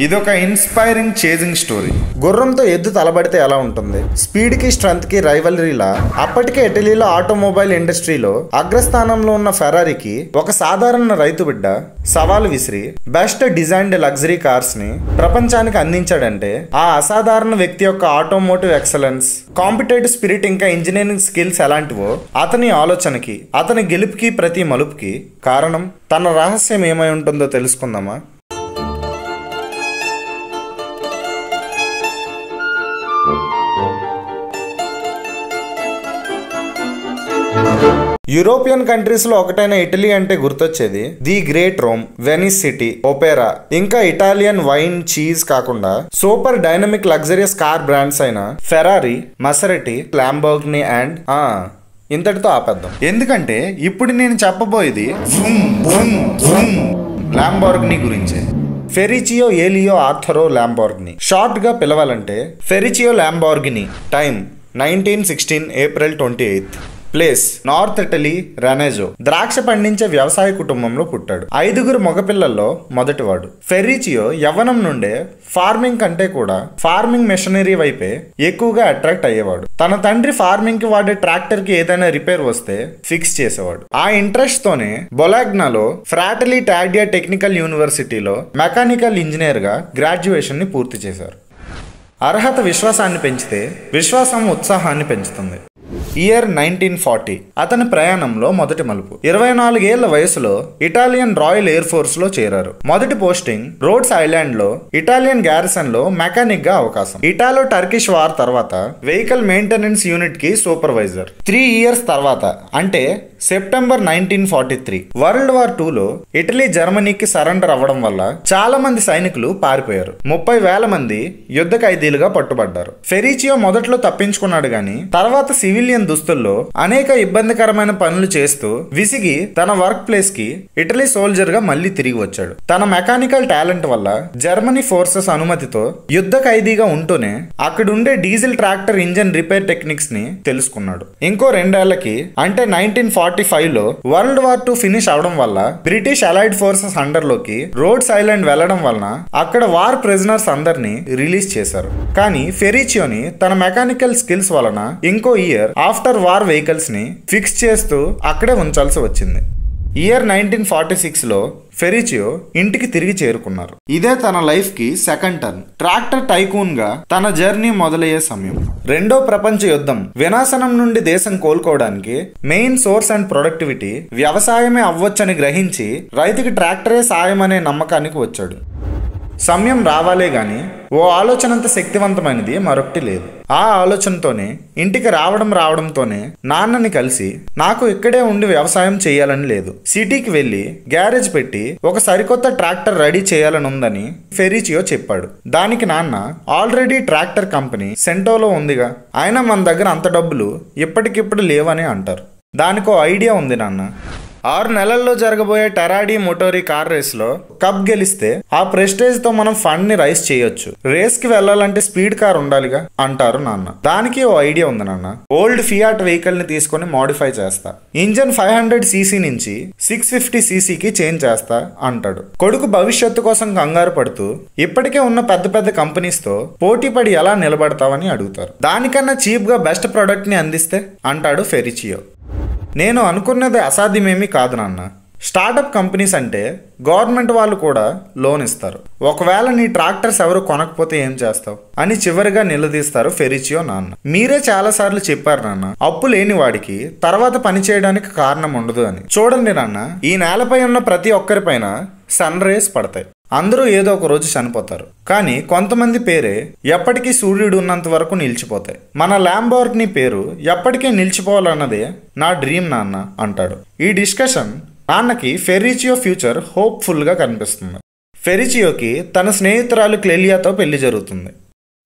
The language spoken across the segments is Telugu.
ఇదొక ఇన్స్పైరింగ్ చేజింగ్ స్టోరీ. గుర్రంతో ఎద్దు తలబడితే ఎలా ఉంటుంది? స్పీడ్ కి స్ట్రెంత్ కి రైవలరీలా అప్పటికే ఇటలీలో ఆటోమొబైల్ ఇండస్ట్రీలో అగ్రస్థానంలో ఉన్న ఫెరారీకి ఒక సాధారణ రైతు బిడ్డ సవాల్ విసిరి బెస్ట్ డిజైన్డ్ లగ్జరీ కార్స్ ని ప్రపంచానికి అందించాడంటే ఆ అసాధారణ వ్యక్తి యొక్క ఆటోమోటివ్ ఎక్సలెన్స్, కాంపిటేటివ్ స్పిరిట్ ఇంకా ఇంజనీరింగ్ స్కిల్స్ ఎలాంటివో అతని ఆలోచనకి, అతని గెలుపుకి, ప్రతి మలుపుకి కారణం. తన రహస్యం ఏమై ఉంటుందో తెలుసుకుందామా? యూరోపియన్ కంట్రీస్ లో ఒకటైన ఇటలీ అంటే గుర్తొచ్చేది the great Rome, Venice city, opera, ఇంకా ఇటాలియన్ వైన్, చీజ్ కాకుండా super dynamic luxurious car brands అయిన ఫెరారీ, మసెరటి, లాంబోర్గినీ అండ్ ఇంతటితో ఆపేద్దాం. ఎందుకంటే ఇప్పుడు నేను చెప్పబోయేది లాంబోర్గినీ గురించే. Ferruccio Elio Arturo Lamborghini, short గా పిలవాలంటే Ferruccio Lamborghini. Time 1916 April 28. Place north Italy, Renazzo. ద్రాక్ష పండించే వ్యవసాయ కుటుంబంలో పుట్టాడు. 5 మగపిల్లల్లో మొదటివాడు. ఫెరిచియో యవ్వనం నుండే ఫార్మింగ్ కంటే కూడా ఫార్మింగ్ మెషినరీ వైపే ఎక్కువగా అట్రాక్ట్ అయ్యేవాడు. తన తండ్రి ఫార్మింగ్ కి వాడే ట్రాక్టర్ కి ఏదైనా రిపేర్ వస్తే ఫిక్స్ చేసేవాడు. ఆ ఇంట్రెస్ట్ తోనే బొలాగ్నాలో ఫ్రాటలీ టాడియా టెక్నికల్ యూనివర్సిటీలో మెకానికల్ ఇంజనీర్ గా గ్రాడ్యుయేషన్ ని పూర్తి చేశారు. అర్హత విశ్వాసాన్ని పెంచితే విశ్వాసం ఉత్సాహాన్ని పెంచుతుంది. ఇయర్ 1940. అతని ప్రయాణంలో మొదటి మలుపు. 24 ఏళ్ల వయసులో ఇటాలియన్ రాయల్ ఎయిర్ ఫోర్స్ లో చేరారు. మొదటి పోస్టింగ్ రోడ్స్ ఐలాండ్ లో ఇటాలియన్ గ్యారిసన్ లో మెకానిక్ గా అవకాశం. ఇటాలో టర్కిష్ వార్ తర్వాత వెహికల్ మెయింటెనెన్స్ యూనిట్ కి సూపర్వైజర్. 3 ఇయర్స్ తర్వాత అంటే సెప్టెంబర్ 1943 వరల్డ్ వార్ 2లో ఇటలీ జర్మనీకి సరెండర్ అవ్వడం వల్ల చాలా మంది సైనికులు పారిపోయారు. 30,000 మంది యుద్ధ ఖైదీలుగా పట్టుబడ్డారు. ఫెరిచియో మొదట్లో తప్పించుకున్నాడు గాని తర్వాత సివిలియన్ దుస్తుల్లో అనేక ఇబ్బందికరమైన పనులు చేస్తూ విసిగి తన వర్క్ ప్లేస్ కి ఇటలీ సోల్జర్ గా మళ్లీ తిరిగి వచ్చాడు. తన మెకానికల్ టాలెంట్ వల్ల జర్మనీ ఫోర్సెస్ అనుమతితో యుద్ధ ఖైదీగా ఉంటూనే అక్కడుండే diesel tractor engine repair techniques ని తెలుసుకున్నాడు. ఇంకో 2 ఏళ్లకి అంటే 1945లో వరల్డ్ వార్ 2 ఫినిష్ అవడం వల్ల బ్రిటిష్ అలైడ్ ఫోర్సెస్ అండర్ లోకి రోడ్స్ ఐలాండ్ వెళ్లడం వలన అక్కడ వార్ ప్రిజనర్స్ అందరినీ రిలీజ్ చేశారు. కానీ ఫెరిచియోని తన మెకానికల్ స్కిల్స్ వలన ఇంకో ఇయర్ ఆఫ్టర్ వార్ వెహికల్స్ ని ఫిక్స్ చేస్తూ అక్కడే ఉంచాల్సి వచ్చింది. ఇయర్ 1946లో ఫెరిచియో ఇంటికి తిరిగి చేరుకున్నారు. ఇదే తన లైఫ్ కి సెకండ్ టర్న్. ట్రాక్టర్ టైకూన్ గా తన జర్నీ మొదలయ్యే సమయం. రెండో ప్రపంచ యుద్ధం వినాశనం నుండి దేశం కోలుకోవడానికి మెయిన్ సోర్స్ అండ్ ప్రొడక్టివిటీ వ్యవసాయమే అవ్వొచ్చని గ్రహించి రైతుకి ట్రాక్టరే సాయం అనే నమ్మకానికి వచ్చాడు. సమయం రావాలే గాని ఓ ఆలోచనంత శక్తివంతమైనది మరొకటి లేదు. ఆ ఆలోచనతోనే ఇంటికి రావడంతోనే నాన్నని కలిసి నాకు ఇక్కడే ఉండి వ్యవసాయం చేయాలని లేదు, సిటీకి వెళ్లి గ్యారేజ్ పెట్టి ఒక సరికొత్త ట్రాక్టర్ రెడీ చేయాలని ఉందని ఫెరిచియో చెప్పాడు. దానికి నాన్న ఆల్రెడీ ట్రాక్టర్ కంపెనీ సెంటోలో ఉందిగా, అయినా మన దగ్గర అంత డబ్బులు ఇప్పటికిప్పుడు లేవని అంటారు. దానికో ఐడియా ఉంది నాన్న. 6 నెలల్లో జరగబోయే టెరాడీ మోటోరీ కార్ రేస్ లో కప్ గెలిస్తే ఆ ప్రెస్టేజ్ తో మనం ఫండ్ ని రైస్ చేయొచ్చు. రేస్ కి వెళ్లాలంటే స్పీడ్ కార్ ఉండాలిగా అంటారు నాన్న. దానికి ఓ ఐడియా ఉంది నాన్న. ఓల్డ్ ఫియాట్ వెహికల్ ని తీసుకొని మోడిఫై చేస్తా, ఇంజన్ 500cc నుంచి 650cc కి చేంజ్ చేస్తా అంటాడు. కొడుకు భవిష్యత్తు కోసం కంగారు పడుతూ ఇప్పటికే ఉన్న పెద్ద పెద్ద కంపెనీస్ తో పోటీ పడి ఎలా నిలబడతావని అడుగుతారు. దానికన్నా చీప్ గా బెస్ట్ ప్రొడక్ట్ ని అందిస్తే అంటాడు ఫెరిచియో. నేను అనుకున్నది అసాధ్యమేమీ కాదు నాన్న. స్టార్టప్ కంపెనీస్ అంటే గవర్నమెంట్ వాళ్ళు కూడా లోన్ ఇస్తారు. ఒకవేళ నీ ట్రాక్టర్స్ ఎవరు కొనకపోతే ఏం చేస్తావు అని చివరిగా నిలదీస్తారు ఫెరిచియో నాన్న. మీరే చాలా సార్లు చెప్పారు నాన్న, అప్పు లేని వాడికి తర్వాత పని చేయడానికి కారణం ఉండదు అని. చూడండి నాన్న, ఈ నేలపై ఉన్న ప్రతి ఒక్కరిపైన సన్ రేస్ పడతాయి. అందరూ ఏదో ఒక రోజు చనిపోతారు. కానీ కొంతమంది పేరే ఎప్పటికీ సూర్యుడు ఉన్నంత వరకు నిలిచిపోతాయి. మన లాంబోర్గినీ పేరు ఎప్పటికీ నిలిచిపోవాలన్నదే నా డ్రీమ్ నాన్న అంటాడు. ఈ డిస్కషన్ నాన్నకి ఫెరిచియో ఫ్యూచర్ హోప్ఫుల్ గా కనిపిస్తుంది. ఫెరిచియోకి తన స్నేహితురాలు క్లెలియాతో పెళ్లి జరుగుతుంది.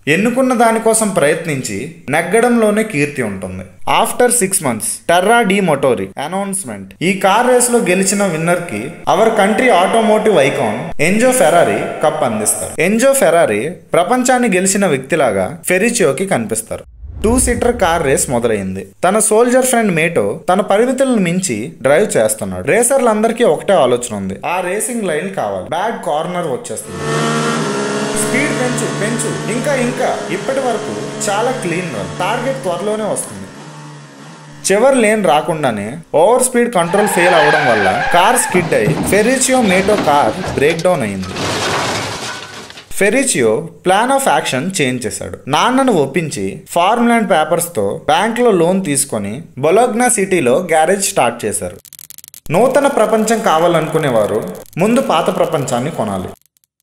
ఎన్నుకున్న దానికోసం ప్రయత్నించి నెగ్గడంలోనే కీర్తి ఉంటుంది. After 6 months Terra di Motori announcement. ఈ కార్ రేస్ లో గెలిచిన విన్నర్ కి our country automotive icon Enzo Ferrari cup అందిస్తారు. ఎంజో ఫెరారీ ప్రపంచాన్ని గెలిచిన వ్యక్తిలాగా ఫెరిచియోకి కనిపిస్తారు. 2-seater కార్ రేస్ మొదలైంది. తన సోల్జర్ ఫ్రెండ్ మేటో తన పరిమితులను మించి డ్రైవ్ చేస్తున్నాడు. రేసర్లందరికీ ఒకటే ఆలోచన ఉంది, ఆ రేసింగ్ లైన్ కావాలి. బ్యాడ్ కార్నర్ వచ్చేస్తుంది. స్పీడ్ పెంచు పెంచు ఇంకా ఇంకా. ఇప్పటి వరకు చాలా క్లీన్ రన్. టార్గెట్ త్వరలోనే వస్తుంది. చివరి లేన్ రాకుండానే ఓవర్ స్పీడ్ కంట్రోల్ ఫెయిల్ అవడం వల్ల కార్ స్కిడ్ అయి ఫెరిచియో మేటో కార్ బ్రేక్ డౌన్ అయింది. ఫెరిచియో ప్లాన్ ఆఫ్ యాక్షన్ చేంజ్ చేశాడు. నాన్నను ఒప్పించి ఫార్మ్ ల్యాండ్ పేపర్స్ తో బ్యాంక్ లో లోన్ తీసుకొని బొలోగ్నా సిటీలో గ్యారేజ్ స్టార్ట్ చేశారు. నూతన ప్రపంచం కావాలనుకునేవారు ముందు పాత ప్రపంచాన్ని కొనాలి.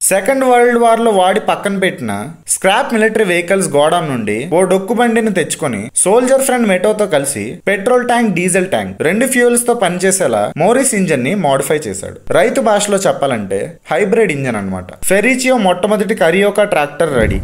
సెకండ్ వరల్డ్ వార్ లో వాడి పక్కన పెట్టిన స్క్రాప్ మిలిటరీ వెహికల్స్ గోడౌన్ నుండి ఓ డొక్కు బండిని తెచ్చుకొని సోల్జర్ ఫ్రెండ్ మెటోతో కలిసి పెట్రోల్ ట్యాంక్, డీజిల్ ట్యాంక్ రెండు ఫ్యూయల్స్ తో పనిచేసేలా మోరిస్ ఇంజన్ ని మోడిఫై చేశాడు. రైతు భాషలో చెప్పాలంటే హైబ్రిడ్ ఇంజన్ అన్నమాట. ఫెరిచియో మొట్టమొదటి కరియోకా ట్రాక్టర్ రెడీ.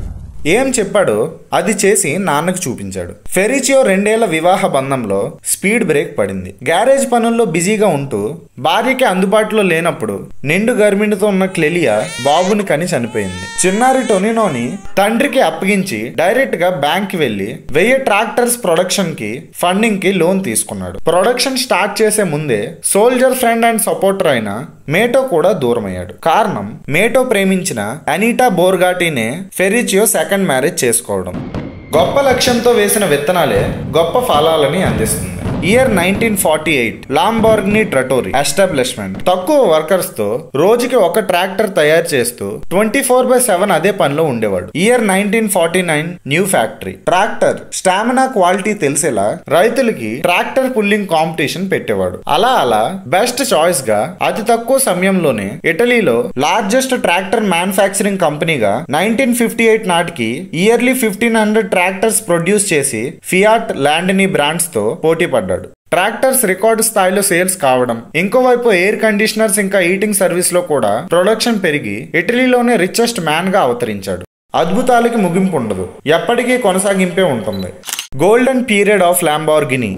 ఏం చెప్పాడో అది చేసి నాన్నకు చూపించాడు. ఫెరిచియో 2 ఏళ్ల వివాహ బంధంలో స్పీడ్ బ్రేక్ పడింది. గ్యారేజ్ పనుల్లో బిజీగా ఉంటూ భార్యకి అందుబాటులో లేనప్పుడు నిండు గర్భిణితో ఉన్న క్లెలియా బాబుని కని చనిపోయింది. చిన్నారి టొనినోని తండ్రికి అప్పగించి డైరెక్ట్ గా బ్యాంక్ కి వెళ్లి 1000 ట్రాక్టర్స్ ప్రొడక్షన్ కి ఫండింగ్ కి లోన్ తీసుకున్నాడు. ప్రొడక్షన్ స్టార్ట్ చేసే ముందే సోల్జర్ ఫ్రెండ్ అండ్ సపోర్టర్ అయిన మేటో కూడా దూరమయ్యాడు. కారణం మేటో ప్రేమించిన Anita Borgatti Ferruccio second marriage చేసుకోవడం. గొప్ప లక్ష్యంతో వేసిన విత్తనాలే గొప్ప ఫలాలని అందిస్తుంది. Year 1948 Lamborghini Trattori establishment. తక్కువ వర్కర్స్ తో రోజుకి ఒక ట్రాక్టర్ తయారు చేస్తూ 24/7 అదే పనిలో ఉండేవాడు. Year 1949 new factory. Tractor stamina quality తెలిసేలా రైతులకి ట్రాక్టర్ పుల్లింగ్ కాంపిటీషన్ పెట్టేవాడు. అలా అలా బెస్ట్ చాయిస్ గా అతి తక్కువ సమయంలోనే ఇటలీలో లార్జెస్ట్ ట్రాక్టర్ మ్యానుఫ్యాక్చరింగ్ కంపెనీగా 1958 నాటికి ఇయర్లీ 1500 ట్రాక్టర్స్ ప్రొడ్యూస్ చేసి ఫియాట్, ల్యాండినీ బ్రాండ్స్ తో పోటీ పడ్డాడు. ట్రాక్టర్స్ రికార్డు స్థాయిలో సేల్స్ కావడం, ఇంకోవైపు ఎయిర్ కండిషనర్స్ ఇంకా హీటింగ్ సర్వీస్ లో కూడా ప్రొడక్షన్ పెరిగి ఇటలీలోనే రిచెస్ట్ మ్యాన్ గా అవతరించాడు. అద్భుతాలకి ముగింపు ఉండదు, ఎప్పటికీ కొనసాగింపే ఉంటుంది. Golden period of Lamborghini.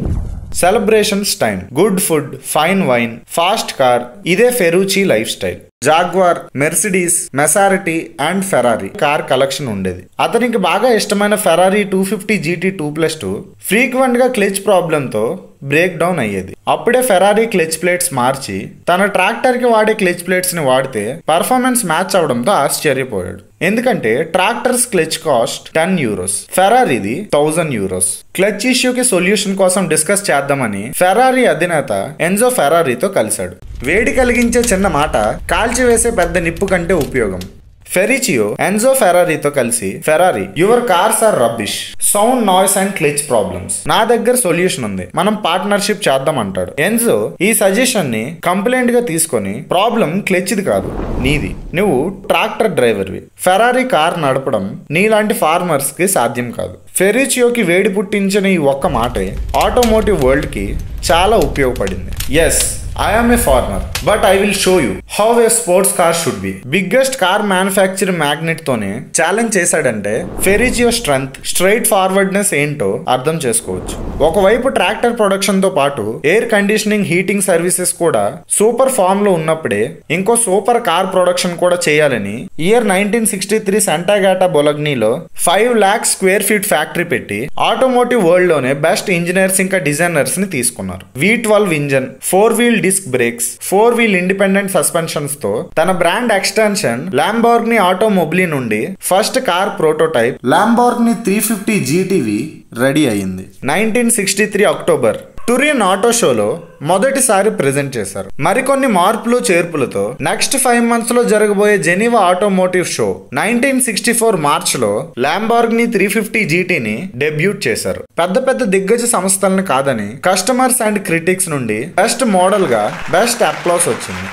Celebrations time, good food, fine wine, fast car, ఇదే Ferruccio lifestyle. Jaguar, Mercedes, Maserati and Ferrari car collection ఉండేది. అతనికి బాగా ఇష్టమైన ఫెరారీ 250 GT 2+2 ఫ్రీక్వెంట్ గా క్లచ్ ప్రాబ్లమ్ తో బ్రేక్ డౌన్ అయ్యేది. అప్పుడే ఫెరారీ క్లచ్ ప్లేట్స్ మార్చి తన ట్రాక్టర్ కి వాడే క్లచ్ ప్లేట్స్ ని వాడితే పర్ఫార్మెన్స్ మ్యాచ్ అవడంతో ఆశ్చర్యపోయాడు. ఎందుకంటే ట్రాక్టర్స్ క్లచ్ కాస్ట్ €10, ఫెరారీది €1000. క్లచ్ ఇష్యూకి సొల్యూషన్ కోసం డిస్కస్ చేద్దామని ఫెరారీ అధినేత ఎన్జో ఫెరారీతో కలిశాడు. వేడి కలిగించే చిన్న మాట కాల్చివేసే పెద్ద నిప్పు కంటే ఉపయోగం. ఫెరిచియో ఎన్జో ఫెరారీతో కలిసి, Ferrari your cars are rubbish, sound, noise and clutch problems, నా దగ్గర సొల్యూషన్ ఉంది, మనం పార్ట్నర్షిప్ చేద్దాం అంటాడు. ఎన్జో ఈ సజెషన్ ని కంప్లైంట్ గా తీసుకొని, ప్రాబ్లం క్లచ్ది కాదు, నీది, నువ్వు ట్రాక్టర్ డ్రైవర్వి, ఫెరారీ కార్ నడపడం నీలాంటి ఫార్మర్స్ కి సాధ్యం కాదు. ఫెరిచియోకి వేడి పుట్టించిన ఈ ఒక్క మాటే ఆటోమోటివ్ వరల్డ్ కి చాలా ఉపయోగపడింది. Yes, I am a farmer, but I will show you how a sports car should be. Biggest car manufacturing magnate తోనే ఛాలెంజ్ చేశాడంటే ఫెరిచియో స్ట్రెంగ్త్, స్ట్రైట్ ఫార్వర్డ్నెస్ ఏంటో అర్థం చేసుకోవచ్చు. ఒకవైపు ట్రాక్టర్ ప్రొడక్షన్ తో పాటు ఎయిర్ కండిషనింగ్, హీటింగ్ సర్వీసెస్ కూడా సూపర్ ఫామ్ లో ఉన్నప్పుడే ఇంకో సూపర్ కార్ ప్రొడక్షన్ కూడా చేయాలని ఇయర్ 1963 శాంటాగాటా బొలగ్నీలో 5 lakhs square feet ఫ్యాక్టరీ పెట్టి ఆటోమోటివ్ వరల్డ్ లోనే బెస్ట్ ఇంజనీర్స్ ఇంకా డిజైనర్స్ ని తీసుకున్నారు. V12 engine, 4-wheel disc brakes, 4-wheel independent suspensions తో తన బ్రాండ్ ఎక్స్టెన్షన్ ల్యాంబోర్గినీ ఆటోమొబిలీ నుండి first car prototype Lamborghini 350 GTV ready అయింది. 1963 అక్టోబర్ టురిన్ ఆటో షోలో మొదటిసారి ప్రెజెంట్ చేశారు. మరికొన్ని మార్పులు చేర్పులతో నెక్స్ట్ 5 months లో జరగబోయే జెనీవా ఆటోమోటివ్ షో 1964 మార్చ్ లో ల్యాంబోర్గినీ 350 GTని డెబ్యూట్ చేశారు. పెద్ద పెద్ద దిగ్గజ సంస్థలను కాదని కస్టమర్స్ అండ్ క్రిటిక్స్ నుండి బెస్ట్ మోడల్ గా బెస్ట్ అప్లాస్ వచ్చింది.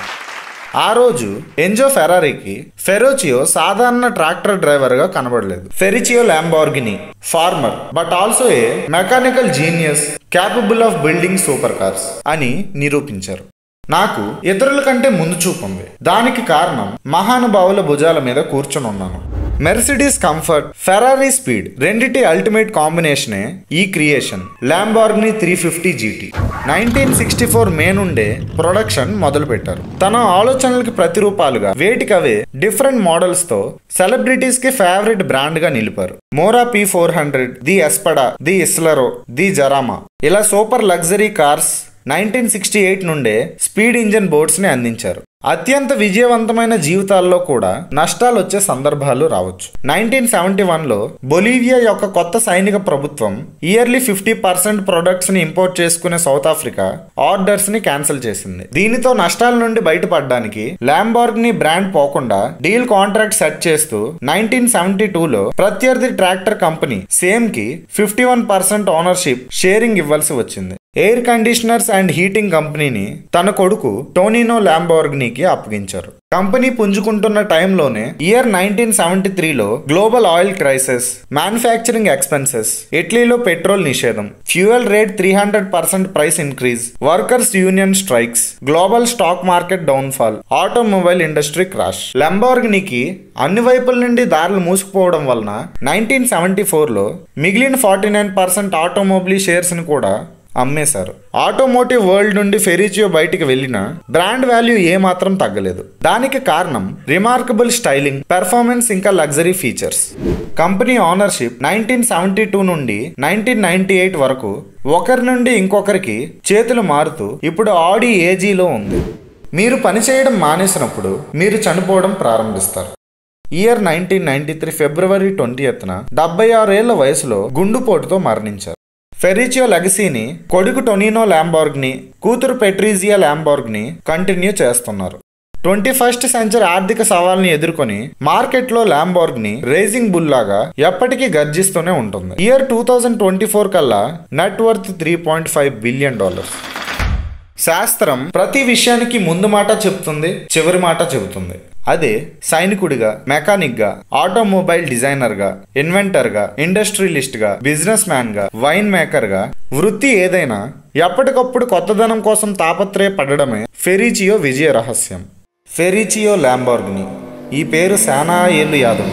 ఆ రోజు ఎన్జో ఫెరారీకి ఫెరిచియో సాధారణ ట్రాక్టర్ డ్రైవర్ గా కనబడలేదు. Ferruccio Lamborghini farmer but also a mechanical genius capable of building super cars అని నిరూపించారు. నాకు ఇతరుల కంటే ముందు చూపు ఉంది. దానికి కారణం మహానుభావుల భుజాల మీద కూర్చొని ఉన్నాను. మెర్సిడీస్ కంఫర్ట్, ఫెరారీ స్పీడ్ రెండిటి అల్టిమేట్ కాంబినేషనే ఈ క్రియేషన్ ల్యాంబోర్గినీ 350 GT. 1964 మే నుండే ప్రొడక్షన్ మొదలు పెట్టారు. తన ఆలోచనలకి ప్రతిరూపాలుగా వేటికవే డిఫరెంట్ మోడల్స్ తో సెలబ్రిటీస్ కి ఫేవరెట్ బ్రాండ్ గా నిలిపారు. మోరా P400, ది ఎస్పడా, ది ఇస్లరో, ది జరామా ఇలా సూపర్ లగ్జరీ కార్స్ 1968 నుండే స్పీడ్ ఇంజన్ బోట్స్ ని అందించారు. అత్యంత విజయవంతమైన జీవితాల్లో కూడా నష్టాలు వచ్చే సందర్భాలు రావచ్చు. 1971లో బొలీవియా యొక్క కొత్త సైనిక ప్రభుత్వం ఇయర్లీ 50% ప్రొడక్ట్స్ ని ఇంపోర్ట్ చేసుకునే సౌత్ ఆఫ్రికా ఆర్డర్స్ ని క్యాన్సిల్ చేసింది. దీనితో నష్టాల నుండి బయటపడడానికి ల్యాంబోర్గినీ బ్రాండ్ పోకుండా డీల్ కాంట్రాక్ట్ సెట్ చేస్తూ 1972లో ప్రత్యర్థి ట్రాక్టర్ కంపెనీ సేమ్ కి 51% ఓనర్షిప్ షేరింగ్ ఇవ్వాల్సి వచ్చింది. ఎయిర్ కండిషనర్స్ అండ్ హీటింగ్ కంపెనీని తన కొడుకు టోనినో ల్యాంబోర్గినీకి అప్పగించారు. కంపెనీ పుంజుకుంటున్న టైంలోనే ఇయర్ 1973లో global oil crisis, manufacturing expenses, ఇటలీలో పెట్రోల్ నిషేధం, fuel rate 300% price increase, workers union strikes, global stock market downfall, automobile industry crash. ల్యాంబోర్గినీకి అన్ని వైపుల నుండి దారులు మూసుకుపోవడం వలన 1974లో మిగిలిన 49% ఆటోమొబైల్ షేర్స్ ని కూడా అమ్మేశారు. ఆటోమోటివ్ వరల్డ్ నుండి ఫెరిచియో బయటికి వెళ్ళిన బ్రాండ్ వాల్యూ ఏమాత్రం తగ్గలేదు. దానికి కారణం రిమార్కబుల్ స్టైలింగ్, పెర్ఫార్మెన్స్ ఇంకా లగ్జరీ ఫీచర్స్. కంపెనీ ఓనర్షిప్ 1972 నుండి 1998 వరకు ఒకరి నుండి ఇంకొకరికి చేతులు మారుతూ ఇప్పుడు ఆడి ఏజీలో ఉంది. మీరు పనిచేయడం మానేసినప్పుడు మీరు చనిపోవడం ప్రారంభిస్తారు. ఇయర్ 1993 ఫిబ్రవరి 20న 76 ఏళ్ల వయసులో గుండుపోటుతో మరణించారు. ఫెరిచియో లెగసీని కొడుకు టొనినో ల్యాంబోర్గినీ, కూతురు పెట్రీజియా ల్యాంబోర్గినీ కంటిన్యూ చేస్తున్నారు. 21st సెంచరీ ఆర్థిక సవాల్ని ఎదుర్కొని మార్కెట్లో ల్యాంబోర్గినీ రేసింగ్ బుల్ లాగా ఎప్పటికీ గర్జిస్తూనే ఉంటుంది. ఇయర్ 2024 కల్లా నెట్ వర్త్ $3.5 బిలియన్. శాస్త్రం ప్రతి విషయానికి ముందు మాట చెబుతుంది, చివరి మాట చెబుతుంది. అదే సైనికుడిగా, మెకానిక్ గా, ఆటోమొబైల్ డిజైనర్ గా, ఇన్వెంటర్ గా, ఇండస్ట్రియలిస్ట్ గా, బిజినెస్ మ్యాన్ గా, వైన్ మేకర్ గా, వృత్తి ఏదైనా ఎప్పటికప్పుడు కొత్తదనం కోసం తాపత్రయపడడమే ఫెరిచియో విజయ రహస్యం. ఫెరిచియో ల్యాంబోర్గినీ ఈ పేరు శానా ఏళ్ళు యాదవ్.